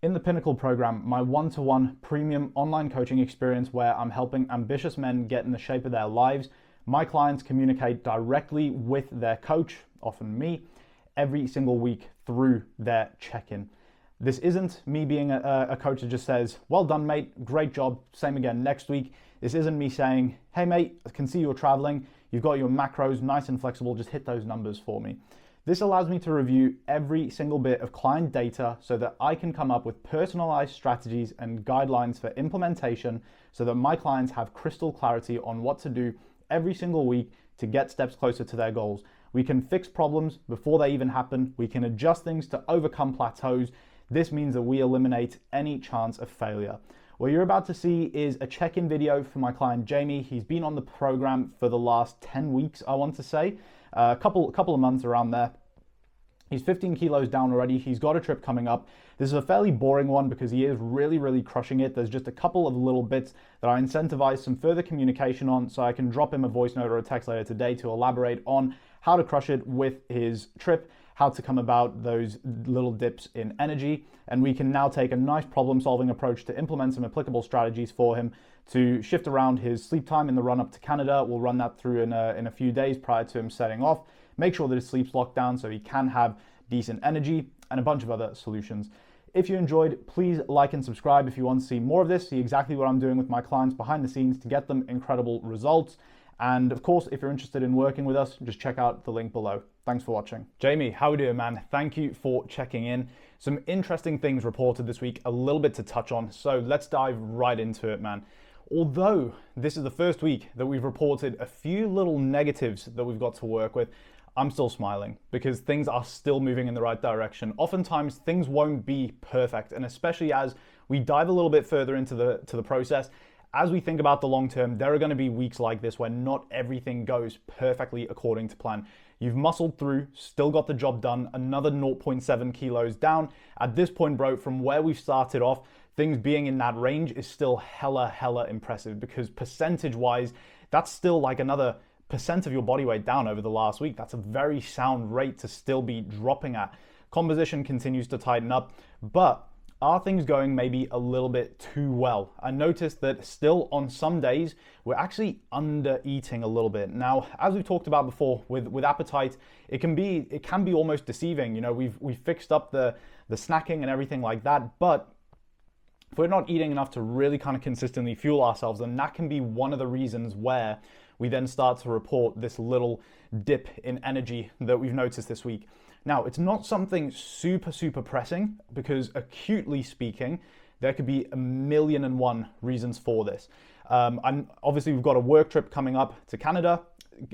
In the Pinnacle program, my one-to-one premium online coaching experience where I'm helping ambitious men get in the shape of their lives, my clients communicate directly with their coach, often me, every single week through their check-in. This isn't me being a coach that just says, well done mate, great job, same again next week. This isn't me saying, hey mate, I can see you're traveling, you've got your macros nice and flexible, just hit those numbers for me. This allows me to review every single bit of client data so that I can come up with personalized strategies and guidelines for implementation so that my clients have crystal clarity on what to do every single week to get steps closer to their goals. We can fix problems before they even happen. We can adjust things to overcome plateaus. This means that we eliminate any chance of failure. What you're about to see is a check-in video for my client Jamie. He's been on the program for the last 10 weeks, I want to say. A couple of months around there. He's 15 kilos down already. He's got a trip coming up. This is a fairly boring one because he is really crushing it. There's just a couple of little bits that I incentivize some further communication on, so I can drop him a voice note or a text later today to elaborate on how to crush it with his trip, how to come about those little dips in energy. And we can now take a nice problem-solving approach to implement some applicable strategies for him to shift around his sleep time in the run-up to Canada. We'll run that through in a few days prior to him setting off. Make sure that his sleep's locked down so he can have decent energy and a bunch of other solutions. If you enjoyed, please like and subscribe if you want to see more of this, see exactly what I'm doing with my clients behind the scenes to get them incredible results. And of course, if you're interested in working with us, just check out the link below. Thanks for watching. Jamie, how are we doing, man? Thank you for checking in. Some interesting things reported this week, a little bit to touch on. So let's dive right into it, man. Although this is the first week that we've reported a few little negatives that we've got to work with, I'm still smiling because things are still moving in the right direction. Oftentimes things won't be perfect, and especially as we dive a little bit further into the process, as we think about the long term, there are going to be weeks like this where not everything goes perfectly according to plan. You've muscled through, still got the job done, another 0.7 kilos down. At this point, bro, from where we've started off, things being in that range is still hella impressive because percentage-wise, that's still like another % of your body weight down over the last week. That's a very sound rate to still be dropping at. Composition continues to tighten up, but are things going maybe a little bit too well? I noticed that still on some days, we're actually under eating a little bit. Now, as we've talked about before with appetite, it can be almost deceiving. You know, we've fixed up the snacking and everything like that, but if we're not eating enough to really kind of consistently fuel ourselves, then that can be one of the reasons where we then start to report this little dip in energy that we've noticed this week. Now, it's not something super pressing because acutely speaking, there could be 1,000,001 reasons for this. And obviously we've got a work trip coming up to Canada.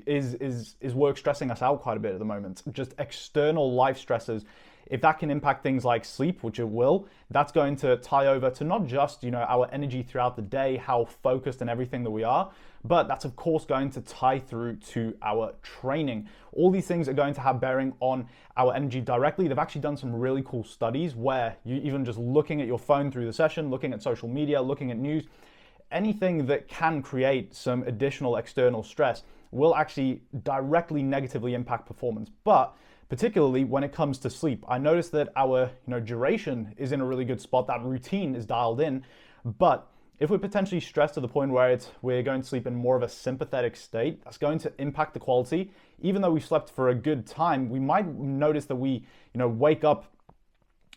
Is work stressing us out quite a bit at the moment? Just external life stresses. If that can impact things like sleep, which it will, that's going to tie over to not just, you know, our energy throughout the day, how focused and everything that we are, but that's of course going to tie through to our training. All these things are going to have bearing on our energy directly. They've actually done some really cool studies where you even just looking at your phone through the session, looking at social media, looking at news, anything that can create some additional external stress will actually directly negatively impact performance. But particularly when it comes to sleep, I noticed that our duration is in a really good spot. That routine is dialed in, but if we're potentially stressed to the point where we're going to sleep in more of a sympathetic state, that's going to impact the quality. Even though we slept for a good time, we might notice that we wake up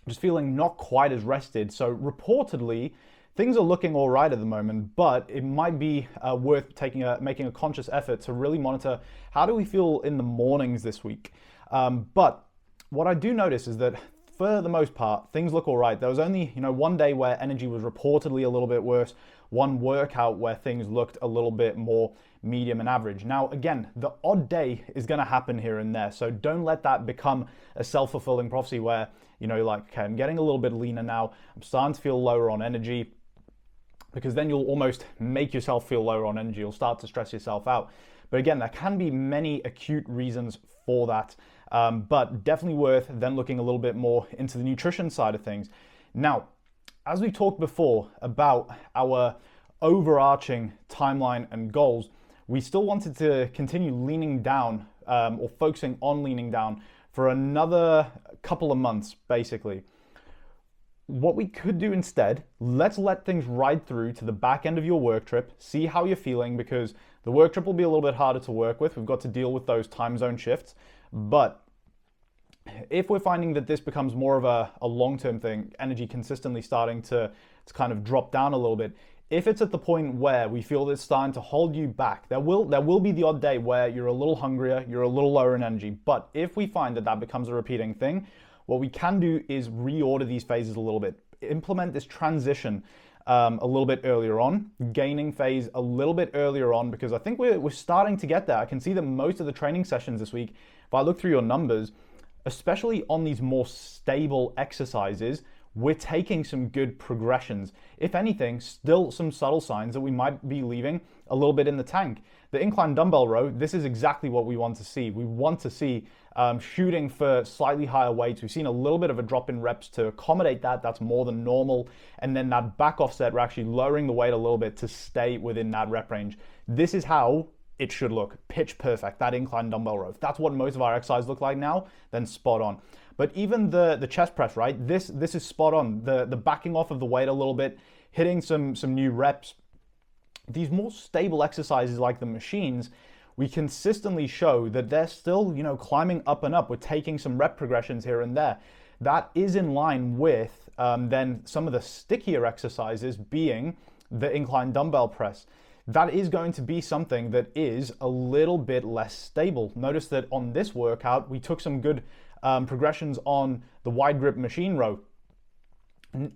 just feeling not quite as rested. So reportedly, things are looking all right at the moment, but it might be worth making a conscious effort to really monitor how do we feel in the mornings this week. But what I do notice is that for the most part, things look all right. There was only, one day where energy was reportedly a little bit worse, one workout where things looked a little bit more medium and average. Now, again, the odd day is going to happen here and there. So don't let that become a self-fulfilling prophecy where, okay, I'm getting a little bit leaner now. I'm starting to feel lower on energy, because then you'll almost make yourself feel lower on energy. You'll start to stress yourself out. But again, there can be many acute reasons for that, but definitely worth then looking a little bit more into the nutrition side of things. Now, as we talked before about our overarching timeline and goals, we still wanted to continue leaning down or focusing on leaning down for another couple of months, basically. what we could do instead, let's let things ride through to the back end of your work trip, see how you're feeling, because the work trip will be a little bit harder to work with. We've got to deal with those time zone shifts. But if we're finding that this becomes more of a long-term thing, energy consistently starting to kind of drop down a little bit, if it's at the point where we feel that it's starting to hold you back, there will be the odd day where you're a little hungrier, you're a little lower in energy. But if we find that becomes a repeating thing, what we can do is reorder these phases a little bit, implement this transition a little bit earlier on, gaining phase a little bit earlier on, because I think we're starting to get there. I can see that most of the training sessions this week, if I look through your numbers, especially on these more stable exercises, we're taking some good progressions. If anything, still some subtle signs that we might be leaving a little bit in the tank. The incline dumbbell row, this is exactly what we want to see. We want to see shooting for slightly higher weights. We've seen a little bit of a drop in reps to accommodate that. That's more than normal. And then that back offset, we're actually lowering the weight a little bit to stay within that rep range. This is how it should look, pitch perfect, that incline dumbbell row. If that's what most of our exercises look like now, then spot on. But even the chest press, right? This is spot on. The backing off of the weight a little bit, hitting some new reps. These more stable exercises like the machines, we consistently show that they're still, climbing up and up. We're taking some rep progressions here and there. That is in line with then some of the stickier exercises being the incline dumbbell press. That is going to be something that is a little bit less stable. Notice that on this workout, we took some good progressions on the wide grip machine row.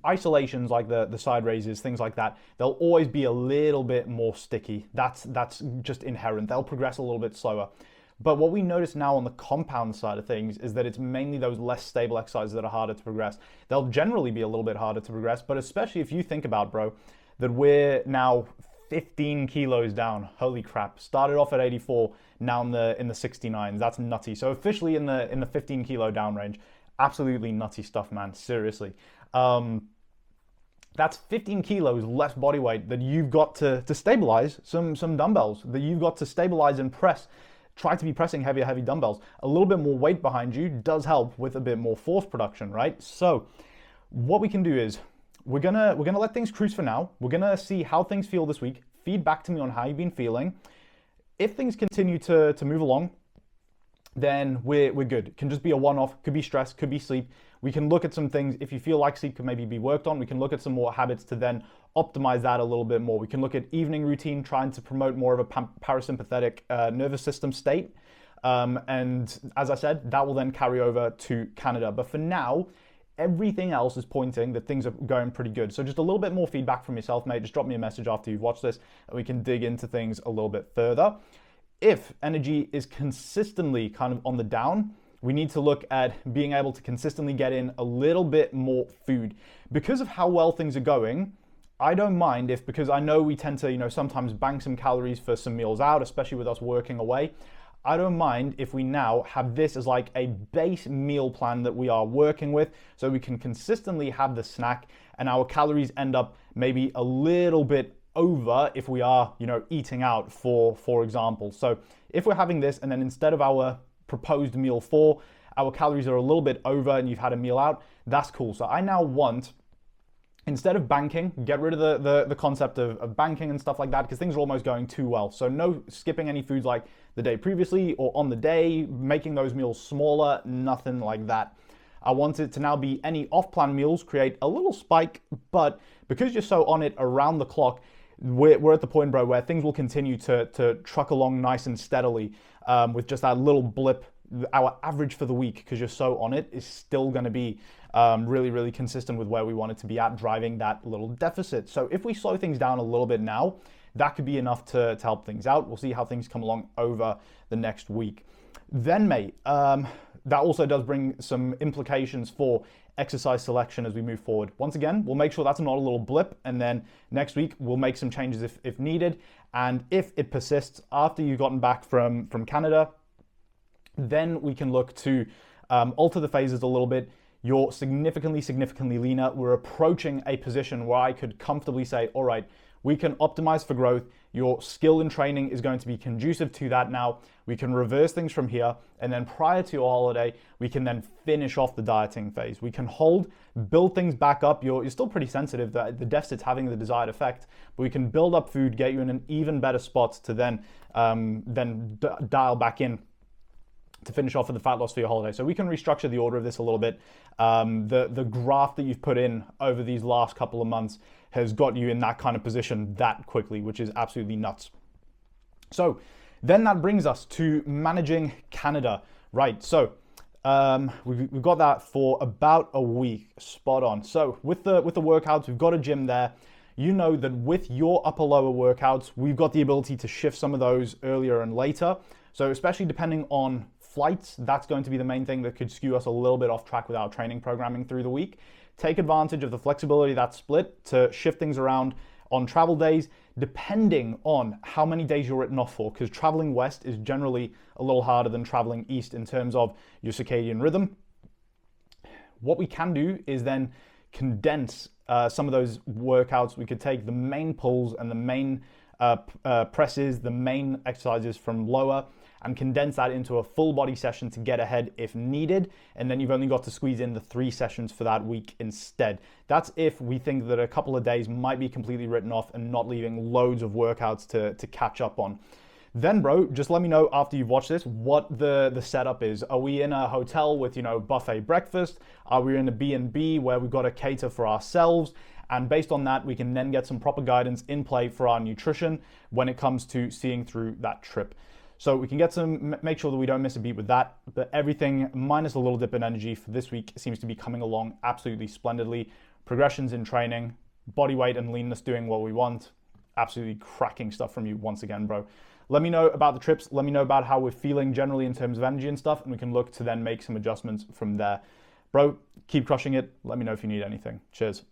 Isolations like the side raises, things like that, they'll always be a little bit more sticky. That's just inherent. They'll progress a little bit slower. But what we notice now on the compound side of things is that it's mainly those less stable exercises that are harder to progress. They'll generally be a little bit harder to progress, but especially if you think about, bro, that we're now 15 kilos down. Holy crap. Started off at 84, now in the 69s. That's nutty. So officially in the 15 kilo down range. Absolutely nutty stuff, man. Seriously. That's 15 kilos less body weight that you've got to stabilize some dumbbells, that you've got to stabilize and press. Try to be pressing heavy dumbbells. A little bit more weight behind you does help with a bit more force production, right? So what we can do is we're gonna let things cruise for now. We're gonna see how things feel this week. Feedback to me on how you've been feeling. If things continue to move along, then we're good. It can just be a one-off, could be stress, could be sleep. We can look at some things. If you feel like sleep could maybe be worked on, we can look at some more habits to then optimize that a little bit more. We can look at evening routine, trying to promote more of a parasympathetic nervous system state. And as I said, that will then carry over to Canada. But for now, everything else is pointing that things are going pretty good. So just a little bit more feedback from yourself, mate. Just drop me a message after you've watched this and we can dig into things a little bit further. If energy is consistently kind of on the down, we need to look at being able to consistently get in a little bit more food. Because of how well things are going, I don't mind if, because I know we tend to, sometimes bank some calories for some meals out, especially with us working away. I don't mind if we now have this as like a base meal plan that we are working with, so we can consistently have the snack and our calories end up maybe a little bit over if we are, eating out for example. So if we're having this and then instead of our proposed meal 4, our calories are a little bit over and you've had a meal out, that's cool. So I now want, instead of banking, get rid of the concept of banking and stuff like that, because things are almost going too well. So no skipping any foods like the day previously or on the day, making those meals smaller, nothing like that. I want it to now be any off-plan meals create a little spike, but because you're so on it around the clock, we're at the point, bro, where things will continue to truck along nice and steadily with just that little blip. Our average for the week, because you're so on it, is still going to be really, really consistent with where we want it to be at, driving that little deficit. So if we slow things down a little bit now, that could be enough to help things out. We'll see how things come along over the next week. Then, mate, that also does bring some implications for exercise selection as we move forward. Once again, we'll make sure that's not a little blip, and then next week we'll make some changes if needed. And if it persists after you've gotten back from Canada, then we can look to alter the phases a little bit. you're significantly leaner. We're approaching a position where I could comfortably say, all right, we can optimize for growth. Your skill and training is going to be conducive to that now. We can reverse things from here. And then prior to your holiday, we can then finish off the dieting phase. We can hold, build things back up. You're still pretty sensitive that the deficit's having the desired effect, but we can build up food, get you in an even better spot to then dial back in to finish off with the fat loss for your holiday. So we can restructure the order of this a little bit. The graph that you've put in over these last couple of months has got you in that kind of position that quickly, which is absolutely nuts. So then that brings us to managing Canada, right? So we've got that for about a week, spot on. So with the workouts, we've got a gym there. You know that with your upper lower workouts, we've got the ability to shift some of those earlier and later. So especially depending on flights, that's going to be the main thing that could skew us a little bit off track with our training programming through the week. Take advantage of the flexibility of that split to shift things around on travel days, depending on how many days you're written off for, because traveling west is generally a little harder than traveling east in terms of your circadian rhythm. What we can do is then condense some of those workouts. We could take the main pulls and the main presses, the main exercises from lower, and condense that into a full body session to get ahead if needed. And then you've only got to squeeze in the 3 sessions for that week instead. That's if we think that a couple of days might be completely written off and not leaving loads of workouts to catch up on. Then, bro, just let me know after you've watched this what the setup is. Are we in a hotel with, buffet breakfast? Are we in a B&B where we've got to cater for ourselves? And based on that, we can then get some proper guidance in play for our nutrition when it comes to seeing through that trip. So we can make sure that we don't miss a beat with that, but everything minus a little dip in energy for this week seems to be coming along absolutely splendidly. Progressions in training, body weight and leanness doing what we want. Absolutely cracking stuff from you once again, bro. Let me know about the trips. Let me know about how we're feeling generally in terms of energy and stuff, and we can look to then make some adjustments from there. Bro, keep crushing it. Let me know if you need anything. Cheers.